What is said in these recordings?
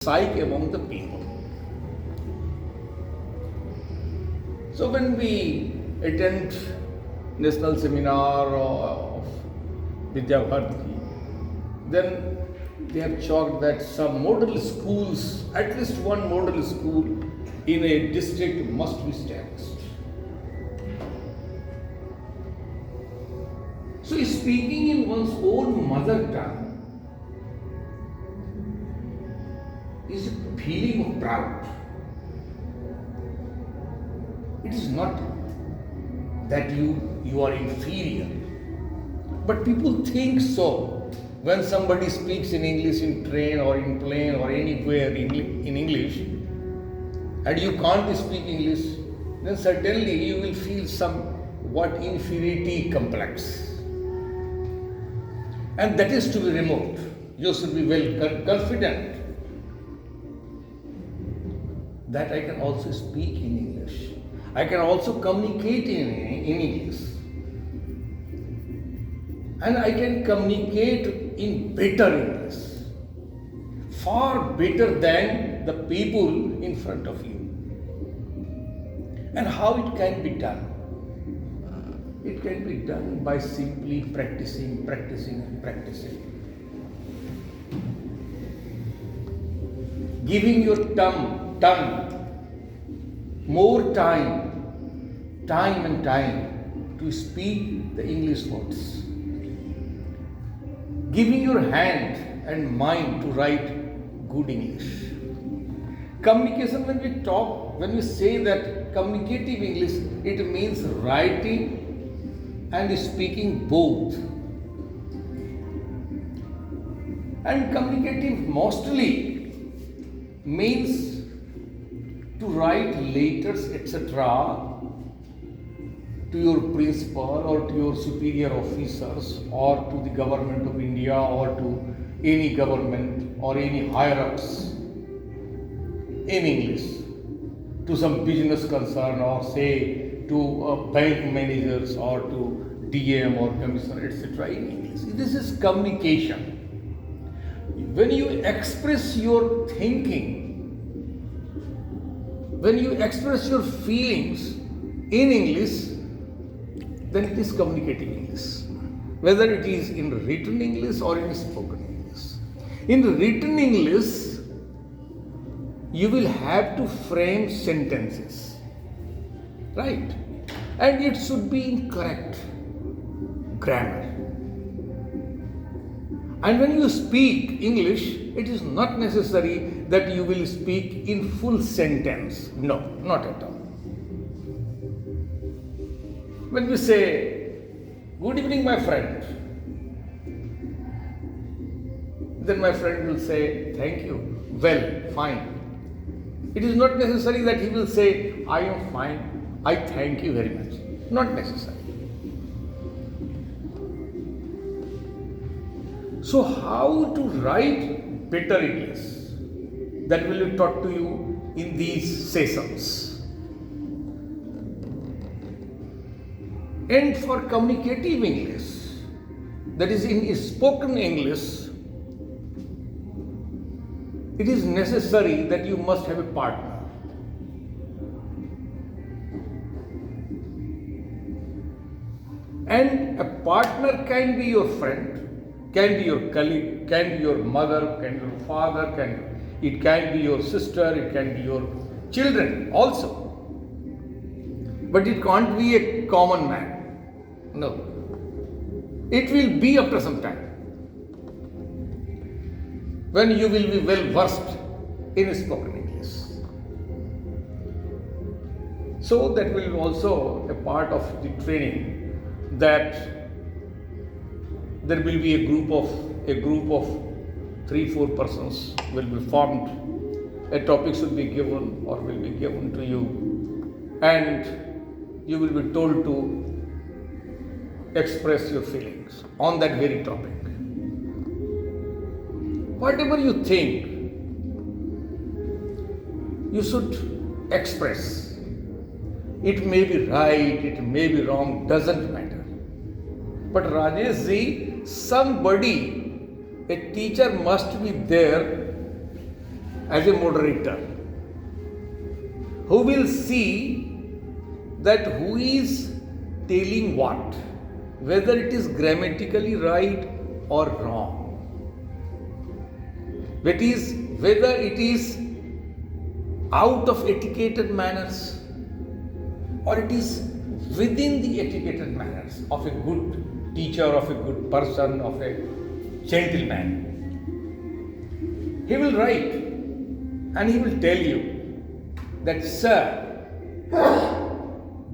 psyche among the people. So when we attend national seminar of Vidya Bharati, then they have chalked that some model schools, at least one model school in a district must be established. So speaking in one's own mother tongue is a feeling of proud. It is not that you are inferior, but people think so. When somebody speaks in English in train or in plane or anywhere in English, and you can't speak English, then certainly you will feel somewhat inferiority complex. And that is to be removed. You should be well confident that I can also speak in English. I can also communicate in English. And I can communicate in better English. Far better than the people in front of you. And how it can be done? It can be done by simply practicing. Giving your tongue more time to speak the English words. Giving your hand and mind to write good English. Communication, when we say that communicative English, it means writing and speaking both. And communicative mostly means to write letters, etc., to your principal or to your superior officers or to the government of India or to any government or any higher ups in English, to some business concern or say to bank managers or to DM or commissioner, etc., in English. This is communication. When you express your thinking, when you express your feelings in English, then it is communicative English. Whether it is in written English or in spoken English. In written English, you will have to frame sentences, right? And it should be in correct grammar. And when you speak English, it is not necessary that you will speak in full sentence. No, not at all. When we say, "Good evening, my friend," then my friend will say, "Thank you, well, fine." It is not necessary that he will say, "I am fine, I thank you very much." Not necessary. So how to write better English? That will be taught to you in these sessions. And for communicative English, that is in spoken English, it is necessary that you must have a partner. And a partner can be your friend, can be your colleague, can be your mother, can be your father, it can be your sister, it can be your children also. But it can't be a common man. No. It will be after some time, when you will be well versed in spoken English. So that will be also a part of the training, that there will be a group of 3-4 persons will be formed. A topic should be given or will be given to you, and you will be told to express your feelings on that very topic. Whatever you think, you should express. It may be right, it may be wrong, doesn't matter. But Rajesh ji, somebody, a teacher must be there as a moderator, who will see that who is telling what, whether it is grammatically right or wrong, whether it is out of etiquetted manners or it is within the etiquetted manners of a good teacher, of a good person, of a gentleman. He will write and he will tell you that, sir,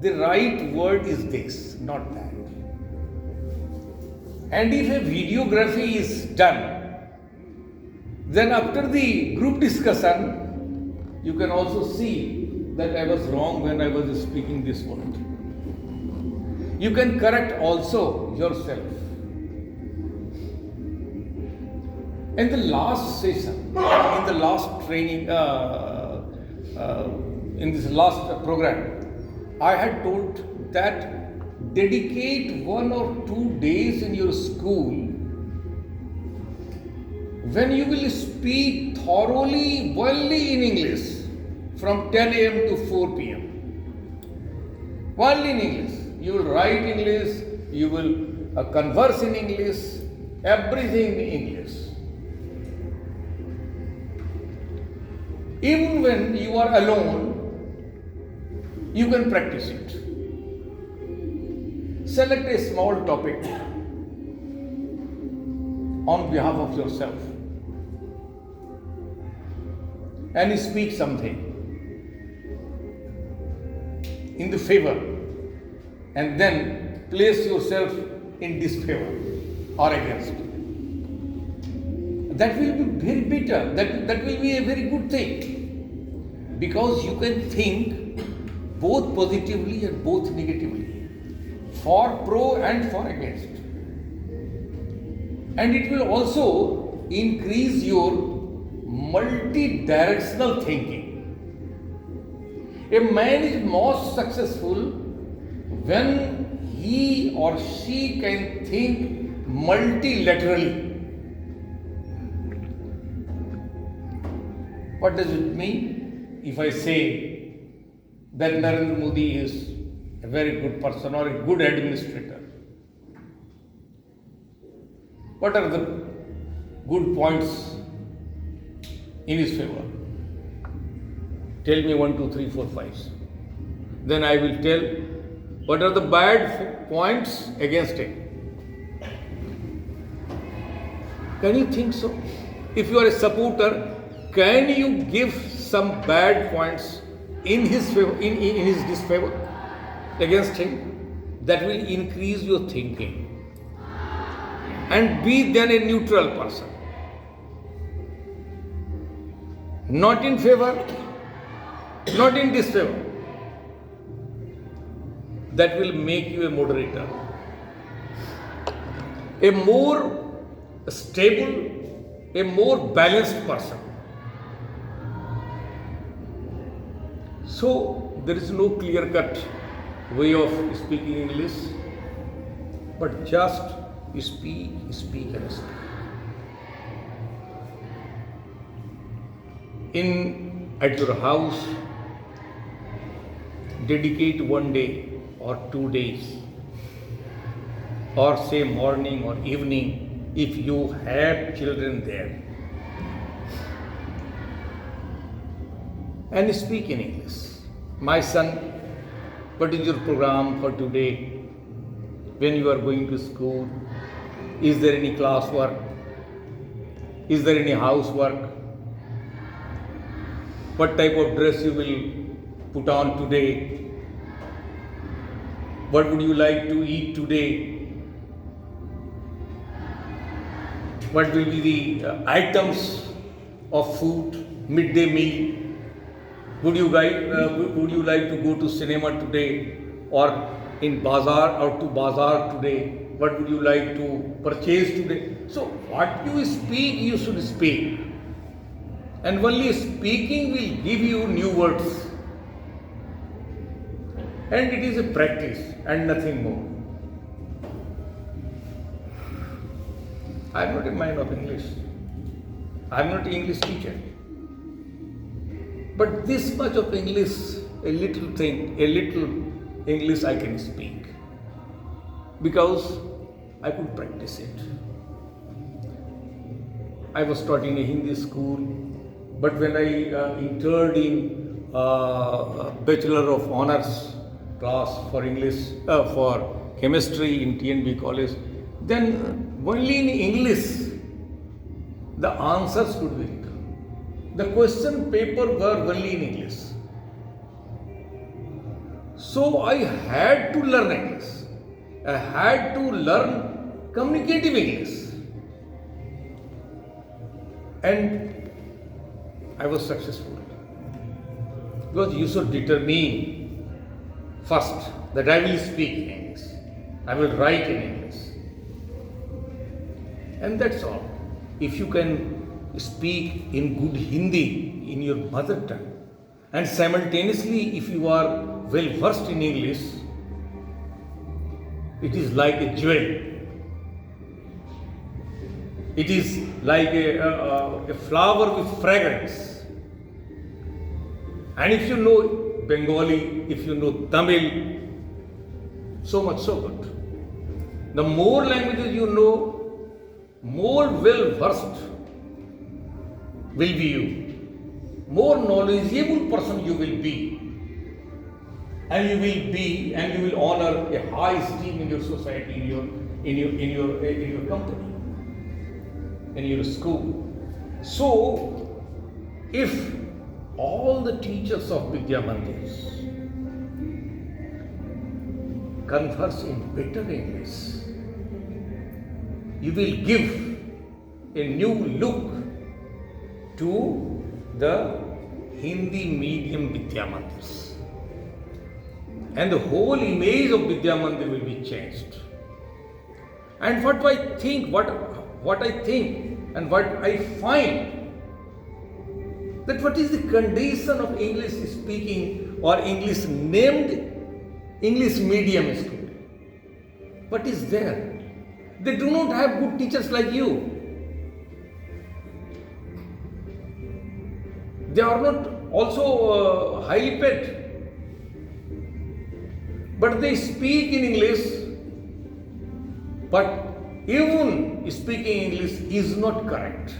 the right word is this, not that. And if a videography is done, then after the group discussion, you can also see that I was wrong when I was speaking this word. You can correct also yourself. In the last session, in the last training, in this last program, I had told that dedicate 1 or 2 days in your school when you will speak thoroughly, wellly in English from 10 a.m. to 4 p.m. Wellly in English. You will write English, you will converse in English, everything in English. Even when you are alone, you can practice it. Select a small topic on behalf of yourself and speak something in the favor, and then place yourself in disfavor or against. That will be very better. That will be a very good thing, because you can think both positively and both negatively, for pro and for against. And it will also increase your multi-directional thinking. A man is most successful when he or she can think multilaterally. What does it mean if I say that Narendra Modi is a very good person or a good administrator? What are the good points in his favor? Tell me 1, 2, 3, 4, 5. Then I will tell what are the bad points against him. Can you think so? If you are a supporter, can you give some bad points in his favor, in his disfavor against him? That will increase your thinking. And be then a neutral person. Not in favor, not in disfavor. That will make you a moderator. A more stable, a more balanced person. So, there is no clear-cut way of speaking English, but just speak and speak. At your house, dedicate 1 day or 2 days, or say morning or evening if you have children there, and speak in English. My son, what is your program for today? When you are going to school, is there any classwork? Is there any housework? What type of dress you will put on today? What would you like to eat today? What will be the items of food, midday meal? Would you like to go to cinema today, or in bazaar or to bazaar today? What would you like to purchase today? So what you speak, you should speak. And only speaking will give you new words. And it is a practice and nothing more. I am not a man of English. I am not an English teacher. But this much of English, a little thing, a little English I can speak because I could practice it. I was taught in a Hindi school, but when I entered in Bachelor of Honors class for English, for chemistry in TNB college, then only in English the answers could be written. The question paper were only in English. So I had to learn English. I had to learn communicative English. And I was successful. Because you should determine first that I will speak in English. I will write in English. And that's all. If you can speak in good Hindi in your mother tongue, and simultaneously if you are well versed in English, it is like a jewel. It is like a flower with fragrance. And if you know Bengali, if you know Tamil, so much so good. The more languages you know, more well versed will be you. More knowledgeable person you will be. And you will honor a high esteem in your society, in your company, in your school. So, if all the teachers of Vidya Mandirs converse in better English, you will give a new look to the Hindi medium Vidya Mandirs. And the whole image of Vidya Mandir will be changed. And what I think and what I find, that what is the condition of English speaking or English named English medium school? What is there? They do not have good teachers like you. They are not also highly paid. But they speak in English, but even speaking English is not correct.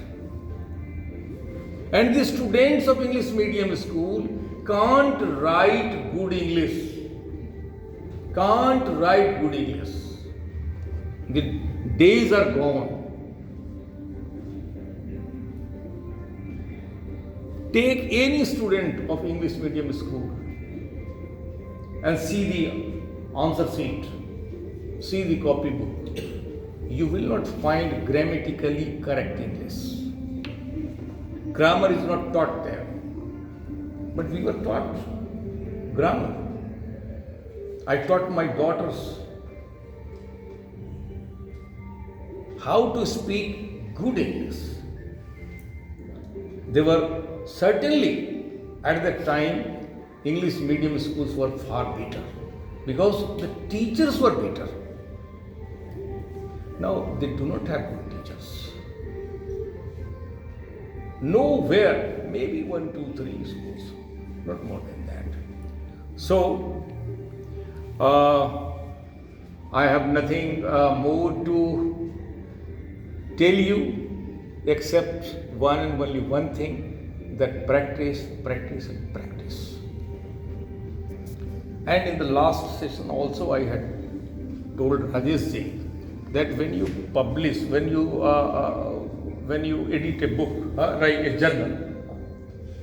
And the students of English medium school can't write good English. The days are gone. Take any student of English medium school and see the answer sheet, see the copybook. You will not find grammatically correct English. Grammar is not taught there. But we were taught grammar. I taught my daughters how to speak good English. They were certainly at that time English medium schools were far better because the teachers were better. Now they do not have good teachers. Nowhere, maybe 1, 2, 3 schools, not more than that. So, I have nothing more to tell you except one and only one thing, that practice, practice and practice. And in the last session also I had told Rajesh ji that when you publish, when you edit a book, write a journal,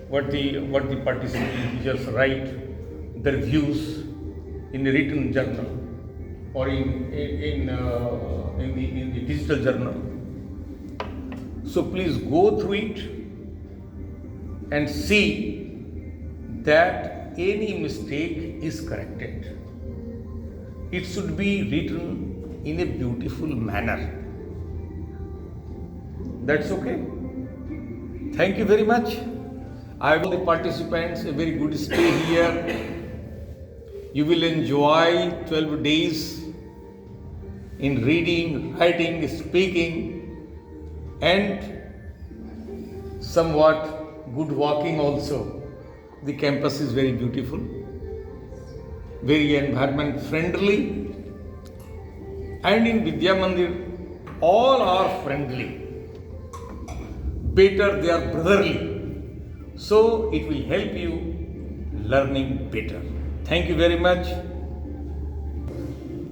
what the participating teachers write, their views in a written journal or in the digital journal. So please go through it and see that any mistake is corrected. It should be written in a beautiful manner. That's okay. Thank you very much. I wish the participants a very good stay here. You will enjoy 12 days in reading, writing, speaking, and somewhat good walking also. The campus is very beautiful, very environment friendly, and in Vidya Mandir all are friendly. Better, they are brotherly. So it will help you learning better. Thank you very much.